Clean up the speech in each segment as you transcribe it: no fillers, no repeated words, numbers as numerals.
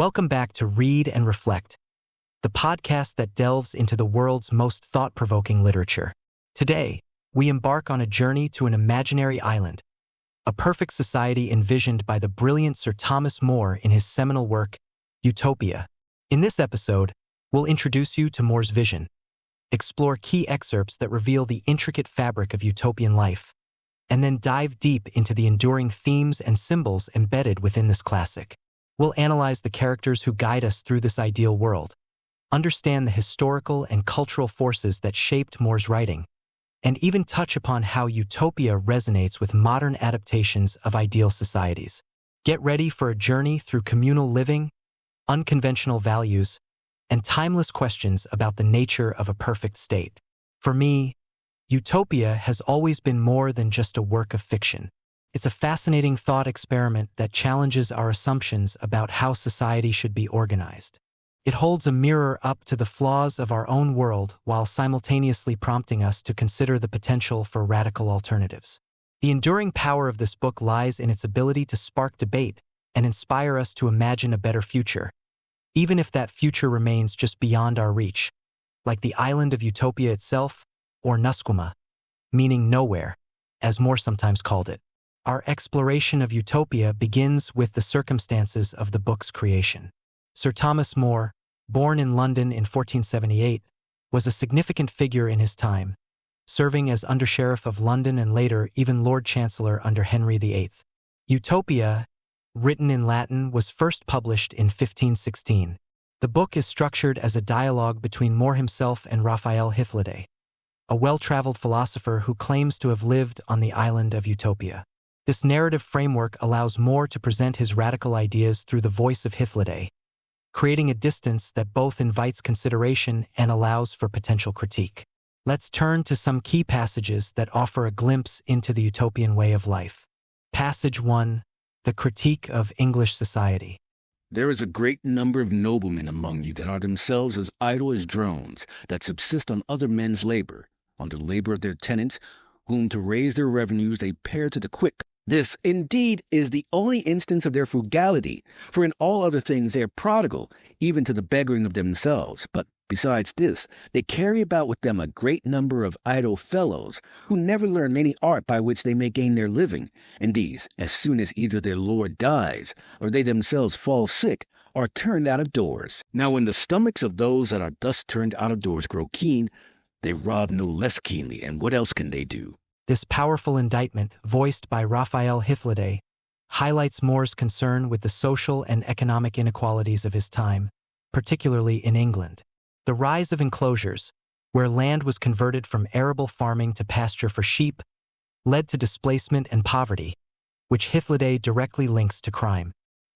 Welcome back to Read and Reflect, the podcast that delves into the world's most thought-provoking literature. Today, we embark on a journey to an imaginary island, a perfect society envisioned by the brilliant Sir Thomas More in his seminal work, Utopia. In this episode, we'll introduce you to More's vision, explore key excerpts that reveal the intricate fabric of utopian life, and then dive deep into the enduring themes and symbols embedded within this classic. We'll analyze the characters who guide us through this ideal world, understand the historical and cultural forces that shaped More's writing, and even touch upon how Utopia resonates with modern adaptations of ideal societies. Get ready for a journey through communal living, unconventional values, and timeless questions about the nature of a perfect state. For me, Utopia has always been more than just a work of fiction. It's a fascinating thought experiment that challenges our assumptions about how society should be organized. It holds a mirror up to the flaws of our own world while simultaneously prompting us to consider the potential for radical alternatives. The enduring power of this book lies in its ability to spark debate and inspire us to imagine a better future, even if that future remains just beyond our reach, like the island of Utopia itself, or Nusquama, meaning nowhere, as More sometimes called it. Our exploration of Utopia begins with the circumstances of the book's creation. Sir Thomas More, born in London in 1478, was a significant figure in his time, serving as Under-Sheriff of London and later even Lord Chancellor under Henry VIII. Utopia, written in Latin, was first published in 1516. The book is structured as a dialogue between More himself and Raphael Hythloday, a well-traveled philosopher who claims to have lived on the island of Utopia. This narrative framework allows More to present his radical ideas through the voice of Hythloday, creating a distance that both invites consideration and allows for potential critique. Let's turn to some key passages that offer a glimpse into the utopian way of life. Passage 1. The Critique of English Society. There is a great number of noblemen among you that are themselves as idle as drones, that subsist on other men's labor, on the labor of their tenants, whom to raise their revenues they pare to the quick. This, indeed, is the only instance of their frugality, for in all other things they are prodigal, even to the beggaring of themselves. But besides this, they carry about with them a great number of idle fellows, who never learn any art by which they may gain their living, and these, as soon as either their lord dies, or they themselves fall sick, are turned out of doors. Now when the stomachs of those that are thus turned out of doors grow keen, they rob no less keenly, and what else can they do? This powerful indictment, voiced by Raphael Hythloday, highlights More's concern with the social and economic inequalities of his time, particularly in England. The rise of enclosures, where land was converted from arable farming to pasture for sheep, led to displacement and poverty, which Hythloday directly links to crime.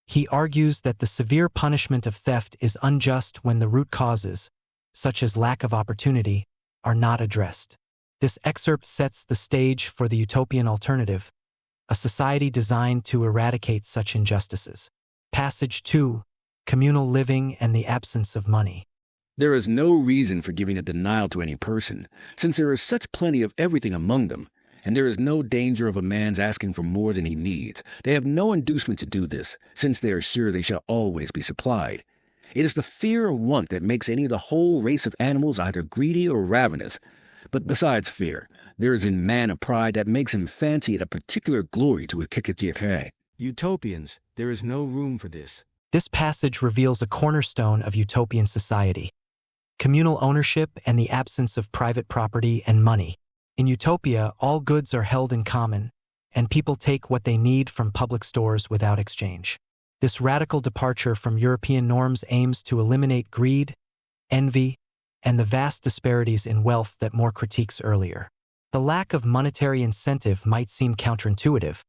He argues that the severe punishment of theft is unjust when the root causes, such as lack of opportunity, are not addressed. This excerpt sets the stage for the utopian alternative, a society designed to eradicate such injustices. Passage 2. Communal living and the absence of money. There is no reason for giving a denial to any person, since there is such plenty of everything among them, and there is no danger of a man's asking for more than he needs. They have no inducement to do this, since they are sure they shall always be supplied. It is the fear of want that makes any of the whole race of animals either greedy or ravenous. But besides fear, there is in man a pride that makes him fancy it a particular glory to acquire. Utopians, there is no room for this. This passage reveals a cornerstone of utopian society: communal ownership and the absence of private property and money. In Utopia, all goods are held in common, and people take what they need from public stores without exchange. This radical departure from European norms aims to eliminate greed, envy, and the vast disparities in wealth that More critiques earlier. The lack of monetary incentive might seem counterintuitive,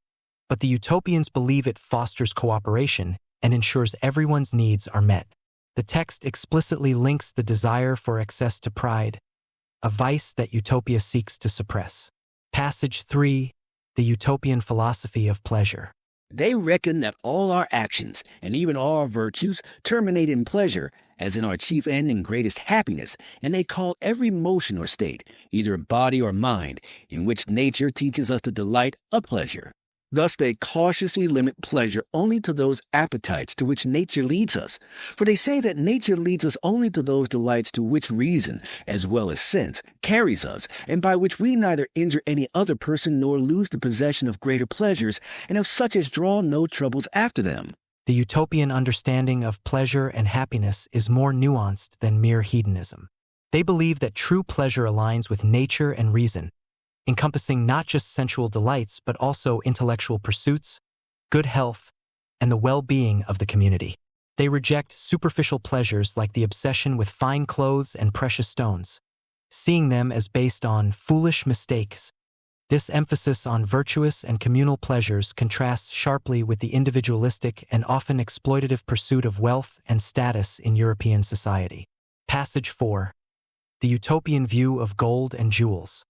but the utopians believe it fosters cooperation and ensures everyone's needs are met. The text explicitly links the desire for access to pride, a vice that Utopia seeks to suppress. Passage 3. The Utopian Philosophy of Pleasure. They reckon that all our actions, and even all our virtues, terminate in pleasure, as in our chief end and greatest happiness, and they call every motion or state, either body or mind, in which nature teaches us to delight, a pleasure. Thus, they cautiously limit pleasure only to those appetites to which nature leads us. For they say that nature leads us only to those delights to which reason, as well as sense, carries us, and by which we neither injure any other person nor lose the possession of greater pleasures, and of such as draw no troubles after them. The utopian understanding of pleasure and happiness is more nuanced than mere hedonism. They believe that true pleasure aligns with nature and reason, encompassing not just sensual delights but also intellectual pursuits, good health, and the well-being of the community. They reject superficial pleasures like the obsession with fine clothes and precious stones, seeing them as based on foolish mistakes. This emphasis on virtuous and communal pleasures contrasts sharply with the individualistic and often exploitative pursuit of wealth and status in European society. Passage 4. The utopian view of gold and jewels.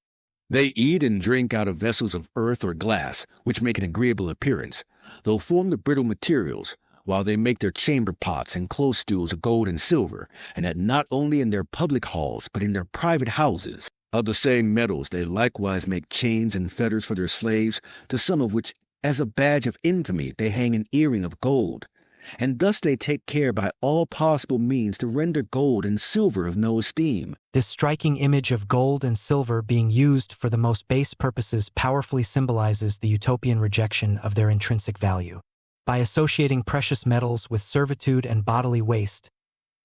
They eat and drink out of vessels of earth or glass, which make an agreeable appearance, though form the brittle materials, while they make their chamber pots and close stools of gold and silver, and that not only in their public halls, but in their private houses. Of the same metals they likewise make chains and fetters for their slaves, to some of which, as a badge of infamy, they hang an earring of gold. And thus they take care by all possible means to render gold and silver of no esteem. This striking image of gold and silver being used for the most base purposes powerfully symbolizes the utopian rejection of their intrinsic value. By associating precious metals with servitude and bodily waste,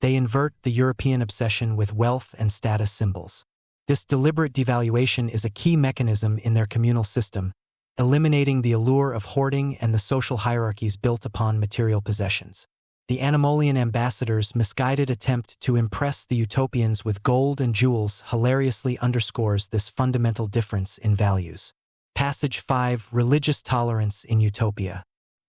they invert the European obsession with wealth and status symbols. This deliberate devaluation is a key mechanism in their communal system, eliminating the allure of hoarding and the social hierarchies built upon material possessions. The Animalian ambassadors' misguided attempt to impress the utopians with gold and jewels hilariously underscores this fundamental difference in values. Passage 5. Religious tolerance in Utopia.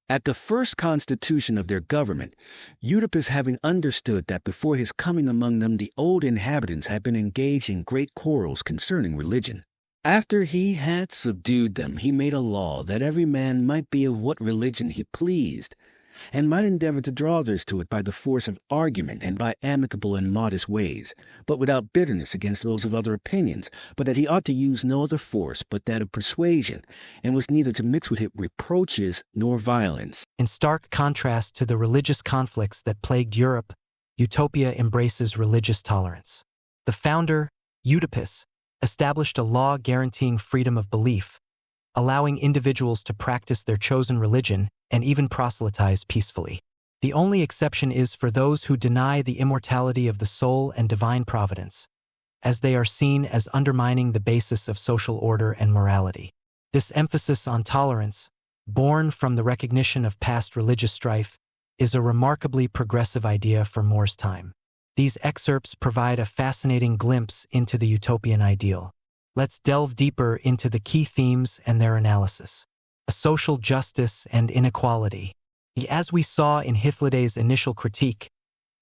At the first constitution of their government, Utopus, having understood that before his coming among them the old inhabitants had been engaged in great quarrels concerning religion, after he had subdued them, he made a law that every man might be of what religion he pleased, and might endeavor to draw others to it by the force of argument and by amicable and modest ways, but without bitterness against those of other opinions, but that he ought to use no other force but that of persuasion, and was neither to mix with it reproaches nor violence. In stark contrast to the religious conflicts that plagued Europe, Utopia embraces religious tolerance. The founder, Utopus, established a law guaranteeing freedom of belief, allowing individuals to practice their chosen religion and even proselytize peacefully. The only exception is for those who deny the immortality of the soul and divine providence, as they are seen as undermining the basis of social order and morality. This emphasis on tolerance, born from the recognition of past religious strife, is a remarkably progressive idea for More's time. These excerpts provide a fascinating glimpse into the utopian ideal. Let's delve deeper into the key themes and their analysis. Social justice and inequality. As we saw in Hythlodae's initial critique,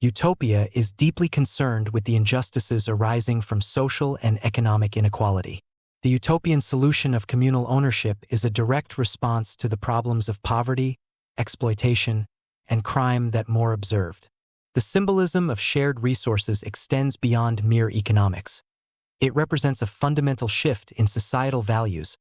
Utopia is deeply concerned with the injustices arising from social and economic inequality. The utopian solution of communal ownership is a direct response to the problems of poverty, exploitation, and crime that More observed. The symbolism of shared resources extends beyond mere economics. It represents a fundamental shift in societal values,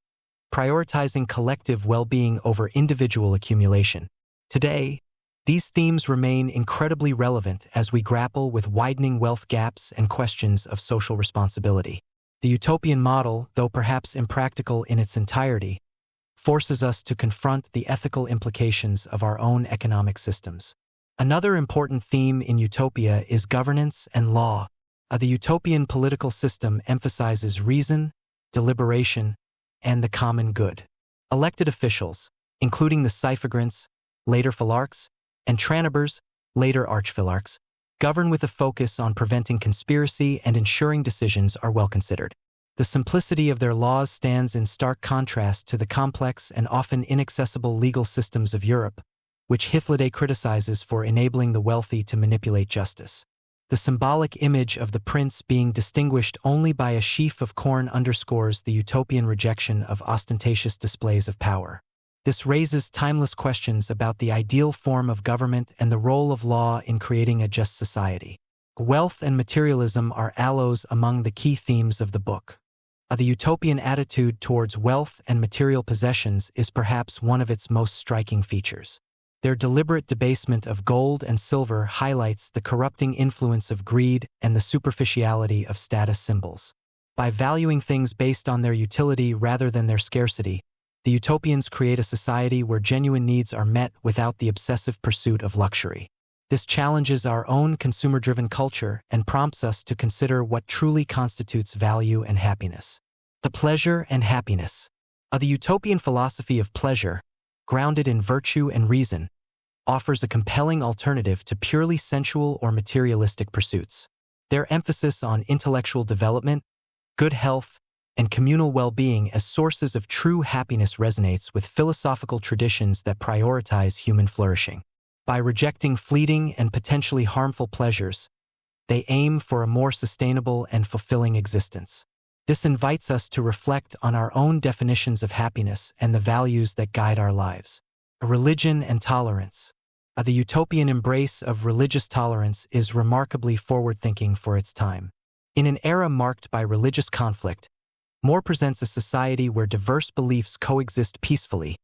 prioritizing collective well-being over individual accumulation. Today, these themes remain incredibly relevant as we grapple with widening wealth gaps and questions of social responsibility. The utopian model, though perhaps impractical in its entirety, forces us to confront the ethical implications of our own economic systems. Another important theme in Utopia is governance and law. The utopian political system emphasizes reason, deliberation, and the common good. Elected officials, including the suffragants, later philarchs, and tranibers, later archphilarchs, govern with a focus on preventing conspiracy and ensuring decisions are well considered. The simplicity of their laws stands in stark contrast to the complex and often inaccessible legal systems of Europe, which Hythlodae criticizes for enabling the wealthy to manipulate justice. The symbolic image of the prince being distinguished only by a sheaf of corn underscores the utopian rejection of ostentatious displays of power. This raises timeless questions about the ideal form of government and the role of law in creating a just society. Wealth and materialism are aloes among the key themes of the book. The utopian attitude towards wealth and material possessions is perhaps one of its most striking features. Their deliberate debasement of gold and silver highlights the corrupting influence of greed and the superficiality of status symbols. By valuing things based on their utility rather than their scarcity, the utopians create a society where genuine needs are met without the obsessive pursuit of luxury. This challenges our own consumer-driven culture and prompts us to consider what truly constitutes value and happiness. The pleasure and happiness. The utopian philosophy of pleasure, grounded in virtue and reason, offers a compelling alternative to purely sensual or materialistic pursuits. Their emphasis on intellectual development, good health, and communal well-being as sources of true happiness resonates with philosophical traditions that prioritize human flourishing. By rejecting fleeting and potentially harmful pleasures, they aim for a more sustainable and fulfilling existence. This invites us to reflect on our own definitions of happiness and the values that guide our lives. Religion and tolerance. The utopian embrace of religious tolerance is remarkably forward-thinking for its time. In an era marked by religious conflict, More presents a society where diverse beliefs coexist peacefully,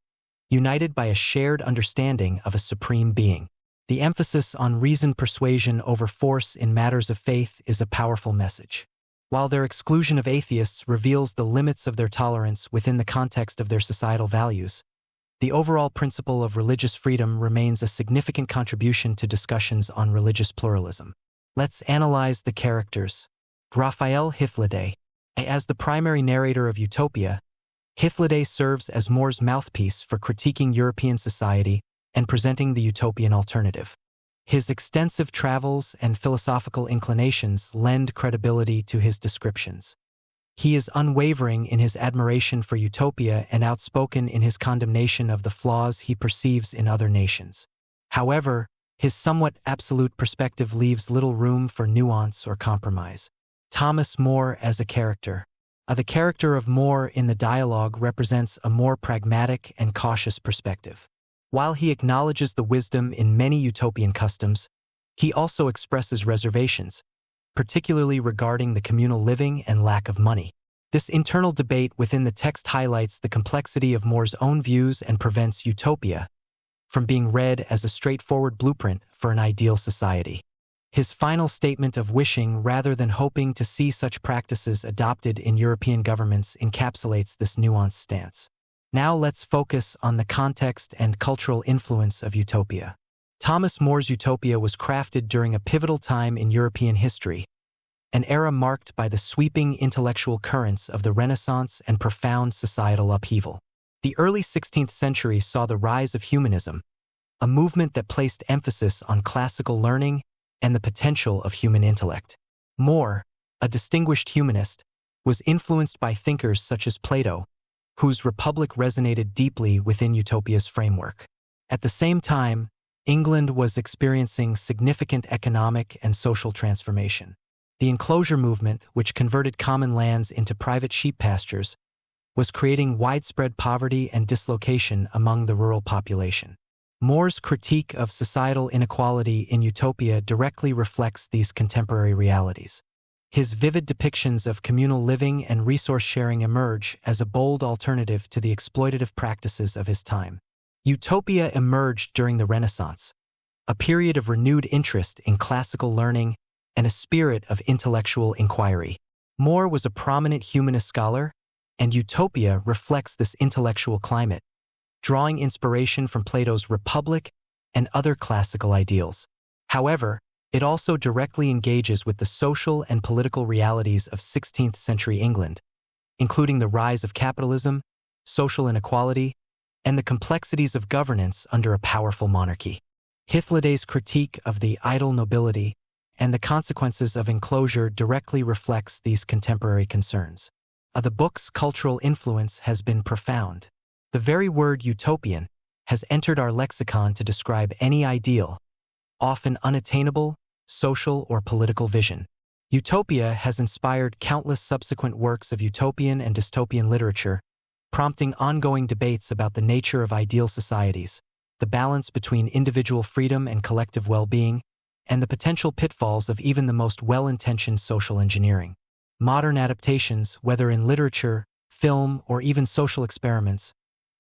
united by a shared understanding of a supreme being. The emphasis on reasoned persuasion over force in matters of faith is a powerful message. While their exclusion of atheists reveals the limits of their tolerance within the context of their societal values, the overall principle of religious freedom remains a significant contribution to discussions on religious pluralism. Let's analyze the characters. Raphael Hythloday. As the primary narrator of Utopia, Hythloday serves as More's mouthpiece for critiquing European society and presenting the utopian alternative. His extensive travels and philosophical inclinations lend credibility to his descriptions. He is unwavering in his admiration for Utopia and outspoken in his condemnation of the flaws he perceives in other nations. However, his somewhat absolute perspective leaves little room for nuance or compromise. Thomas More as a character. The character of More in the dialogue represents a more pragmatic and cautious perspective. While he acknowledges the wisdom in many utopian customs, he also expresses reservations, particularly regarding the communal living and lack of money. This internal debate within the text highlights the complexity of More's own views and prevents Utopia from being read as a straightforward blueprint for an ideal society. His final statement of wishing rather than hoping to see such practices adopted in European governments encapsulates this nuanced stance. Now let's focus on the context and cultural influence of Utopia. Thomas More's Utopia was crafted during a pivotal time in European history, an era marked by the sweeping intellectual currents of the Renaissance and profound societal upheaval. The early 16th century saw the rise of humanism, a movement that placed emphasis on classical learning and the potential of human intellect. More, a distinguished humanist, was influenced by thinkers such as Plato, whose Republic resonated deeply within Utopia's framework. At the same time, England was experiencing significant economic and social transformation. The enclosure movement, which converted common lands into private sheep pastures, was creating widespread poverty and dislocation among the rural population. More's critique of societal inequality in Utopia directly reflects these contemporary realities. His vivid depictions of communal living and resource sharing emerge as a bold alternative to the exploitative practices of his time. Utopia emerged during the Renaissance, a period of renewed interest in classical learning and a spirit of intellectual inquiry. More was a prominent humanist scholar, and Utopia reflects this intellectual climate, drawing inspiration from Plato's Republic and other classical ideals. However, it also directly engages with the social and political realities of 16th century England, including the rise of capitalism, social inequality, and the complexities of governance under a powerful monarchy. Hythloday's critique of the idle nobility and the consequences of enclosure directly reflects these contemporary concerns. The book's cultural influence has been profound. The very word utopian has entered our lexicon to describe any ideal, often unattainable, social or political vision. Utopia has inspired countless subsequent works of utopian and dystopian literature, prompting ongoing debates about the nature of ideal societies, the balance between individual freedom and collective well-being, and the potential pitfalls of even the most well-intentioned social engineering. Modern adaptations, whether in literature, film, or even social experiments,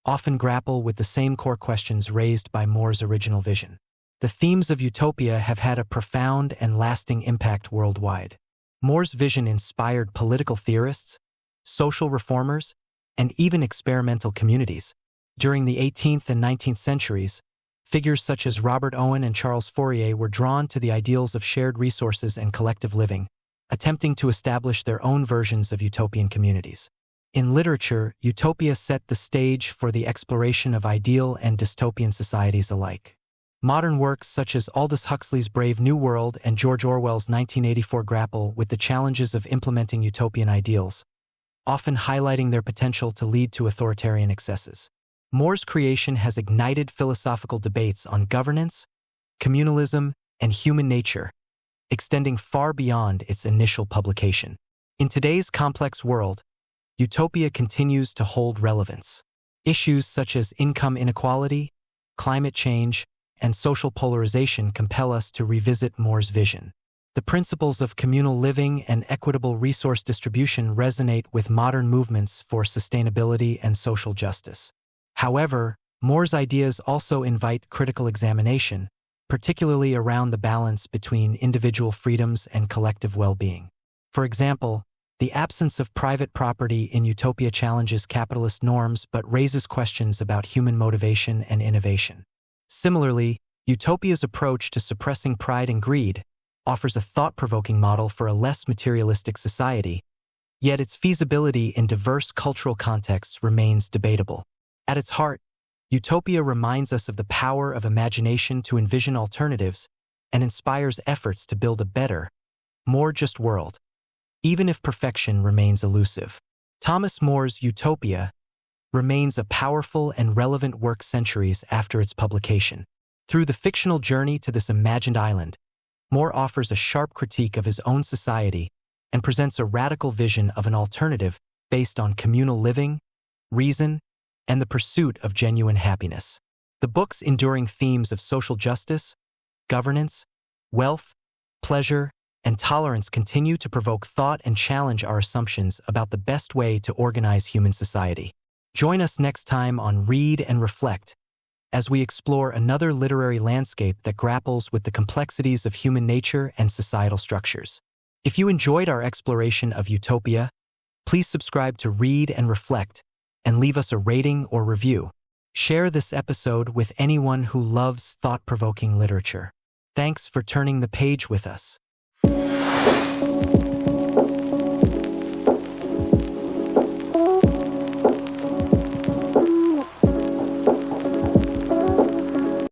often grapple with the same core questions raised by More's original vision. The themes of Utopia have had a profound and lasting impact worldwide. More's vision inspired political theorists, social reformers, and even experimental communities. During the 18th and 19th centuries, figures such as Robert Owen and Charles Fourier were drawn to the ideals of shared resources and collective living, attempting to establish their own versions of utopian communities. In literature, Utopia set the stage for the exploration of ideal and dystopian societies alike. Modern works such as Aldous Huxley's Brave New World and George Orwell's 1984 grapple with the challenges of implementing utopian ideals, often highlighting their potential to lead to authoritarian excesses. More's creation has ignited philosophical debates on governance, communalism, and human nature, extending far beyond its initial publication. In today's complex world, Utopia continues to hold relevance. Issues such as income inequality, climate change, and social polarization compel us to revisit More's vision. The principles of communal living and equitable resource distribution resonate with modern movements for sustainability and social justice. However, More's ideas also invite critical examination, particularly around the balance between individual freedoms and collective well-being. For example, the absence of private property in Utopia challenges capitalist norms but raises questions about human motivation and innovation. Similarly, Utopia's approach to suppressing pride and greed offers a thought-provoking model for a less materialistic society, yet its feasibility in diverse cultural contexts remains debatable. At its heart, Utopia reminds us of the power of imagination to envision alternatives and inspires efforts to build a better, more just world, even if perfection remains elusive. Thomas More's Utopia remains a powerful and relevant work centuries after its publication. Through the fictional journey to this imagined island, More offers a sharp critique of his own society and presents a radical vision of an alternative based on communal living, reason, and the pursuit of genuine happiness. The book's enduring themes of social justice, governance, wealth, pleasure, and tolerance continue to provoke thought and challenge our assumptions about the best way to organize human society. Join us next time on Read and Reflect as we explore another literary landscape that grapples with the complexities of human nature and societal structures. If you enjoyed our exploration of Utopia, please subscribe to Read and Reflect and leave us a rating or review. Share this episode with anyone who loves thought-provoking literature. Thanks for turning the page with us.